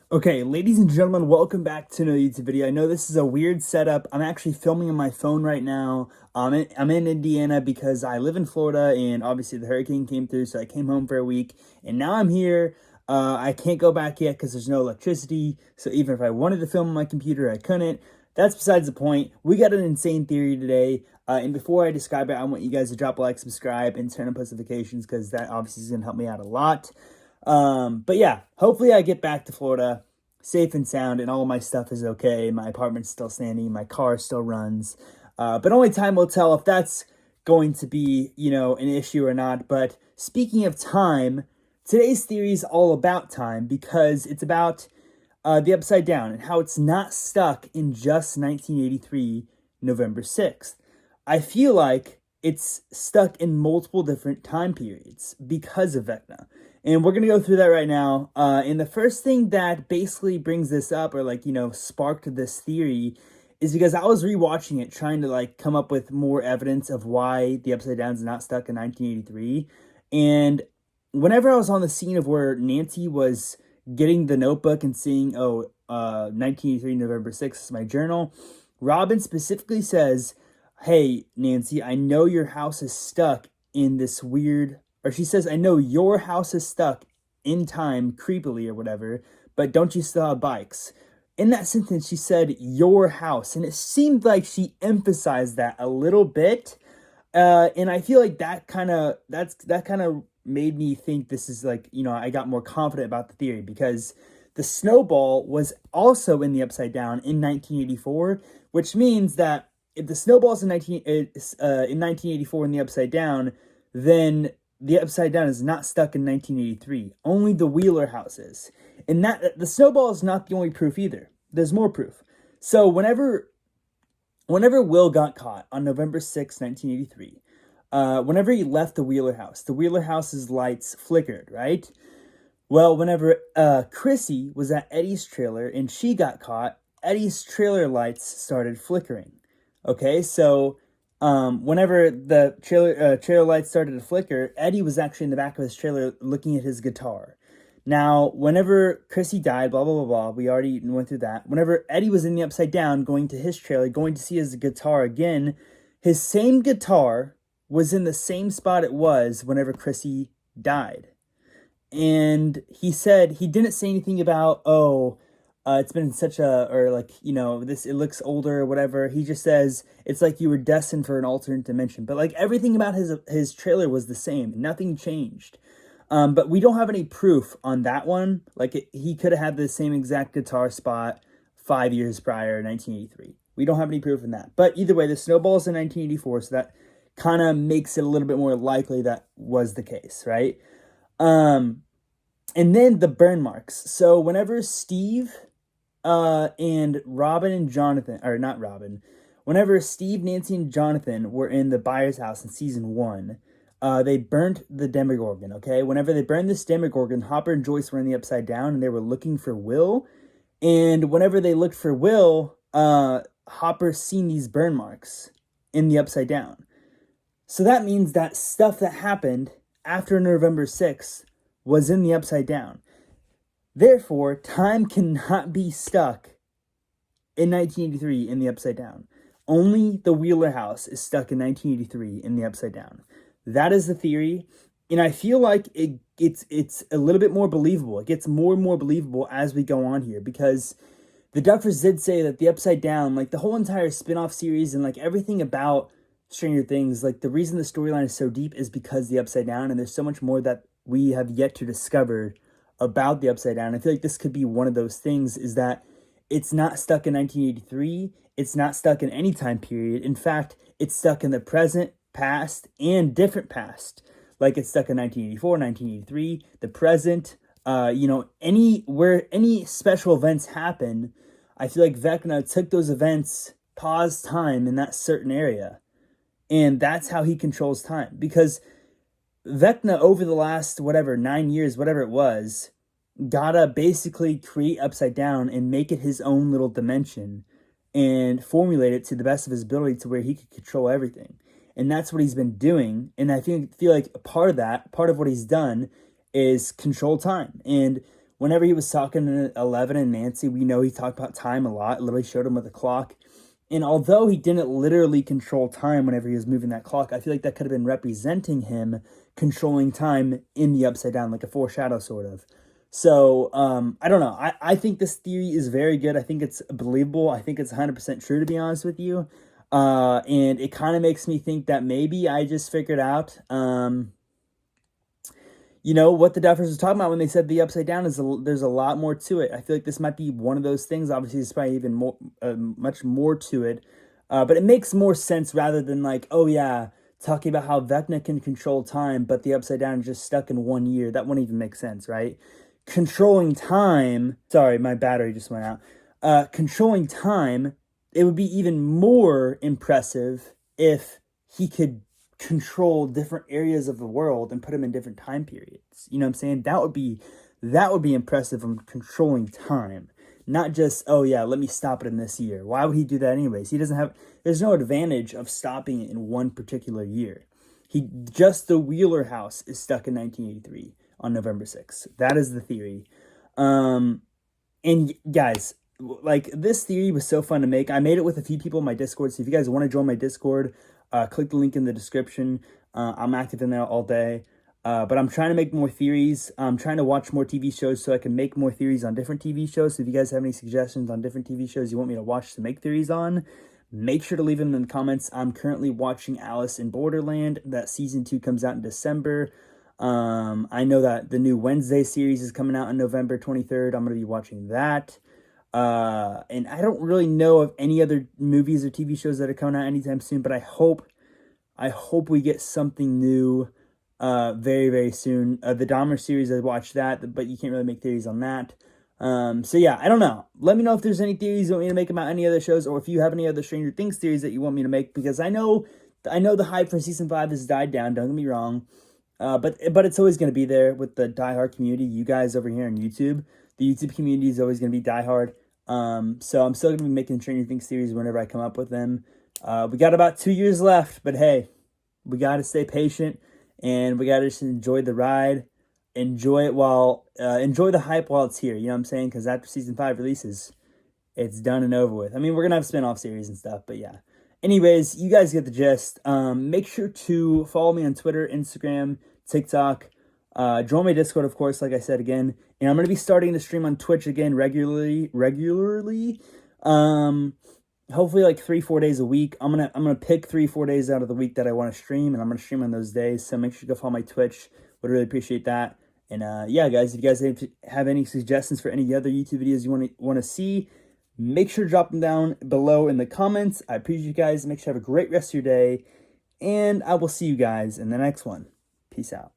Okay, ladies and gentlemen, welcome back to another YouTube video. I know this is a weird setup. I'm actually filming on my phone right now. I'm in Indiana because I live in Florida, and obviously the hurricane came through, so I came home for a week, and now I'm here. I can't go back yet because there's no electricity, so even if I wanted to film on my computer, I couldn't. That's besides the point. We got an insane theory today, and before I describe it, I want you guys to drop a like, subscribe, and turn on post notifications because that obviously is going to help me out a lot. But yeah, hopefully I get back to Florida safe and sound and all of my stuff is okay. My apartment's still standing. My car still runs. But only time will tell if that's going to be, an issue or not. But speaking of time, today's theory is all about time because it's about the Upside Down and how it's not stuck in just 1983, November 6th. I feel like it's stuck in multiple different time periods because of Vecna. And we're going to go through that right now. And the first thing that basically brings this up or sparked this theory is because I was rewatching it trying to come up with more evidence of why the Upside Down is not stuck in 1983. And whenever I was on the scene of where Nancy was getting the notebook and seeing, 1983 November 6th is my journal, Robin specifically says, "Hey, Nancy, I know your house is stuck in this weird," or she says, "I know your house is stuck in time, creepily or whatever, but don't you still have bikes?" In that sentence, she said, "your house," and it seemed like she emphasized that a little bit. And I feel like that kind of made me think this is I got more confident about the theory because the snowball was also in the Upside Down in 1984, which means that if the snowball's in 1984 in the Upside Down, then the Upside Down is not stuck in 1983. Only the Wheeler house is. And that the snowball is not the only proof either. There's more proof. So whenever Will got caught on November 6, 1983, whenever he left the Wheeler house's lights flickered, right? Well, whenever Chrissy was at Eddie's trailer and she got caught, Eddie's trailer lights started flickering. Okay, so whenever the trailer lights started to flicker, Eddie was actually in the back of his trailer looking at his guitar. Now, whenever Chrissy died, blah, blah, blah, blah, we already went through that. Whenever Eddie was in the Upside Down, going to his trailer, going to see his guitar again, his same guitar was in the same spot it was whenever Chrissy died. And he said, he didn't say anything about, it's been such a, or this, it looks older or whatever. He just says, it's like you were destined for an alternate dimension. But everything about his trailer was the same. Nothing changed. But we don't have any proof on that one. He could have had the same exact guitar spot 5 years prior, 1983. We don't have any proof in that. But either way, the snowball's in 1984, so that kind of makes it a little bit more likely that was the case, right? And then the burn marks. So whenever Steve and Robin and Jonathan, or not Robin, whenever Steve, Nancy, and Jonathan were in the Byers house in season 1, they burnt the Demogorgon, okay? Whenever they burned this Demogorgon, Hopper and Joyce were in the Upside Down, and they were looking for Will. And whenever they looked for Will, Hopper seen these burn marks in the Upside Down. So that means that stuff that happened after November 6th was in the Upside Down. Therefore, time cannot be stuck in 1983 in the Upside Down. Only the Wheeler house is stuck in 1983 in the Upside Down. That is the theory, and I feel like it's a little bit more believable. It gets more and more believable as we go on here because the Duffers did say that the Upside Down, the whole entire spin-off series and everything about Stranger Things, the reason the storyline is so deep is because the Upside Down, and there's so much more that we have yet to discover about the Upside Down. I feel like this could be one of those things, is that it's not stuck in 1983. It's not stuck in any time period. In fact, it's stuck in the present, past, and different past. It's stuck in 1984, 1983, the present, where any special events happen. I feel like Vecna took those events, paused time in that certain area. And that's how he controls time. Because Vecna, over the last, 9 years, whatever it was, gotta basically create Upside Down and make it his own little dimension and formulate it to the best of his ability to where he could control everything. And that's what he's been doing. And I feel like part of what he's done is control time. And whenever he was talking to Eleven and Nancy, we know he talked about time a lot. It literally showed him with a clock. And although he didn't literally control time whenever he was moving that clock, I feel like that could have been representing him controlling time in the Upside Down, like a foreshadow sort of. So, I don't know. I think this theory is very good. I think it's believable. I think it's 100% true, to be honest with you. And it kind of makes me think that maybe I just figured out, you know, what the Duffers was talking about when they said the Upside Down is there's a lot more to it. I feel like this might be one of those things. Obviously, there's probably even more, much more to it. But it makes more sense rather than like, oh yeah, talking about how Vecna can control time, but the Upside Down is just stuck in 1 year. That wouldn't even make sense, right? Controlling time, sorry, my battery just went out. Controlling time, it would be even more impressive if he could control different areas of the world and put them in different time periods. You know what I'm saying? That would be impressive from controlling time. Not just, oh yeah, let me stop it in this year. Why would he do that anyways? There's no advantage of stopping it in one particular year. Just the Wheeler house is stuck in 1983 on November 6th. That is the theory. And guys, like, this theory was so fun to make. I made it with a few people in my Discord, so if you guys want to join my Discord, click the link in the description. I'm active in there all day. But I'm trying to make more theories. I'm trying to watch more TV shows so I can make more theories on different TV shows. So if you guys have any suggestions on different TV shows you want me to watch to make theories on, make sure to leave them in the comments. I'm currently watching Alice in Borderland. That season 2 comes out in December. I know that the new Wednesday series is coming out on November 23rd. I'm going to be watching that. And I don't really know of any other movies or TV shows that are coming out anytime soon, but I hope we get something new very, very soon. The Dahmer series, I watched that, but you can't really make theories on that. So yeah, I don't know. Let me know if there's any theories you want me to make about any other shows, or if you have any other Stranger Things theories that you want me to make, because I know the hype for season 5 has died down, don't get me wrong. But it's always going to be there with the diehard community. You guys over here on YouTube, the YouTube community is always going to be diehard. So I'm still going to be making Stranger Things series whenever I come up with them. We got about 2 years left, but hey, we got to stay patient. And we got to just enjoy the ride, enjoy the hype while it's here. You know what I'm saying? Because after season 5 releases, it's done and over with. I mean, we're going to have spin-off series and stuff, but yeah. Anyways, you guys get the gist. Make sure to follow me on Twitter, Instagram, TikTok. Join my Discord, of course, like I said again. And I'm going to be starting to stream on Twitch again regularly. Hopefully like 3-4 days a week. I'm gonna pick 3-4 days out of the week that I want to stream, and I'm gonna stream on those days. So make sure to go follow my Twitch. Would really appreciate that. And yeah, guys, if you guys have any suggestions for any other YouTube videos you want to see, make sure to drop them down below in the comments. I appreciate you guys. Make sure to have a great rest of your day, and I will see you guys in the next one. Peace out.